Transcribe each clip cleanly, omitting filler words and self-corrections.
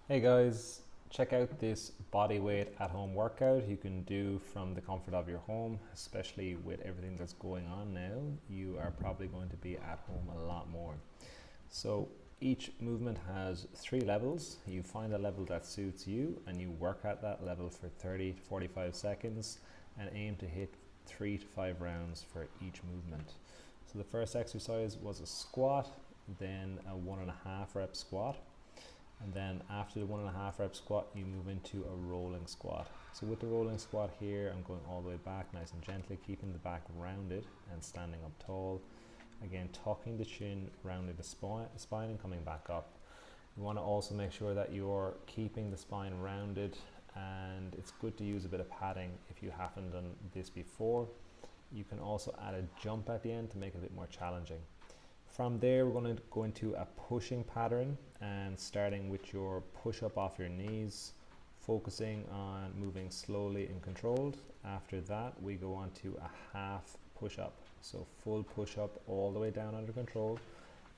Hey guys, check out this body weight at home workout you can do from the comfort of your home, especially with everything that's going on now. You are probably going to be at home a lot more. So each movement has 3 levels. You find a level that suits you and you work at that level for 30 to 45 seconds and aim to hit 3 to 5 rounds for each movement. So the first exercise was a squat, then a 1.5 rep squat. And then after the 1.5 rep squat, you move into a rolling squat. So with the rolling squat here, I'm going all the way back nice and gently, keeping the back rounded and standing up tall. Again, tucking the chin, rounding the spine and coming back up. You want to also make sure that you're keeping the spine rounded, and it's good to use a bit of padding if you haven't done this before. You can also add a jump at the end to make it a bit more challenging. From there, we're going to go into a pushing pattern, and starting with your push up off your knees, focusing on moving slowly and controlled. After that, we go on to a half push up. So full push up all the way down under control,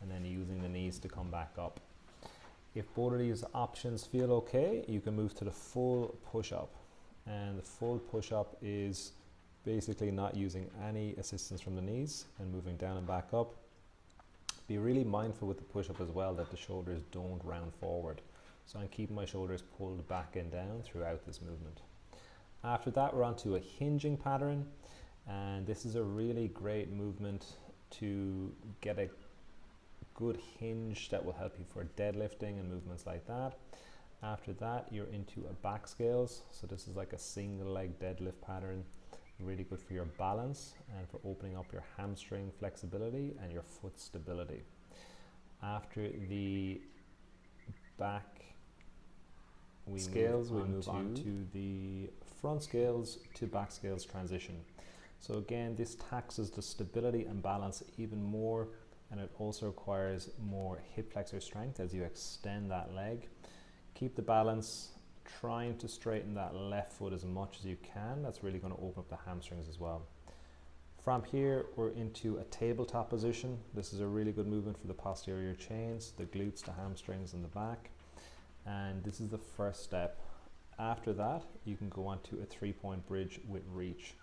and then using the knees to come back up. If both of these options feel okay, you can move to the full push up. And the full push up is basically not using any assistance from the knees and moving down and back up. Be really mindful with the push-up as well that the shoulders don't round forward. So I'm keeping my shoulders pulled back and down throughout this movement. After that, we're on to a hinging pattern, and this is a really great movement to get a good hinge that will help you for deadlifting and movements like that. After that, you're into a back scales. So this is like a single leg deadlift pattern. Really good for your balance and for opening up your hamstring flexibility and your foot stability. After the back scales, we move on to the front scales to back scales transition. So again, this taxes the stability and balance even more, and it also requires more hip flexor strength as you extend that leg. Keep the balance, trying to straighten that left foot as much as you can. That's really going to open up the hamstrings as well. From here, we're into a tabletop position. This is a really good movement for the posterior chains, the glutes, the hamstrings, and the back. And this is the first step. After that, you can go on to a 3-point bridge with reach.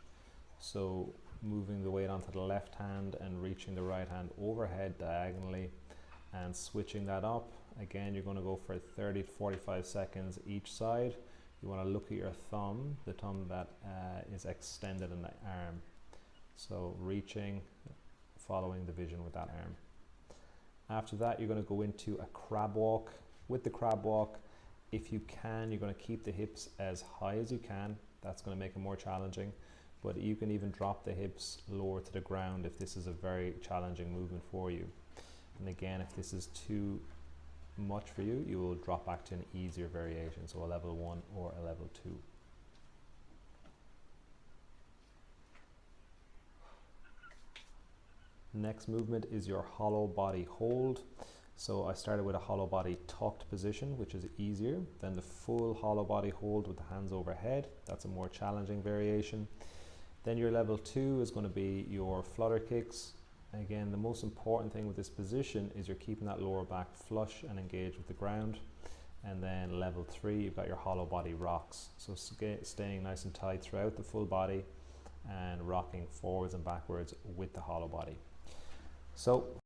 So moving the weight onto the left hand and reaching the right hand overhead diagonally and switching that up. Again, you're going to go for 30 to 45 seconds each side. You want to look at your thumb, the thumb that is extended in the arm. So reaching, following the vision with that arm. After that, you're going to go into a crab walk. With the crab walk, if you can, you're going to keep the hips as high as you can. That's going to make it more challenging. But you can even drop the hips lower to the ground if this is a very challenging movement for you. And again, if this is too much for you, you will drop back to an easier variation, so a level 1 or a level 2. Next movement is your hollow body hold. So I started with a hollow body tucked position, which is easier than the full hollow body hold with the hands overhead. That's a more challenging variation. Then your level 2 is going to be your flutter kicks. Again, the most important thing with this position is you're keeping that lower back flush and engaged with the ground. And then level 3, you've got your hollow body rocks. So staying nice and tight throughout the full body and rocking forwards and backwards with the hollow body. So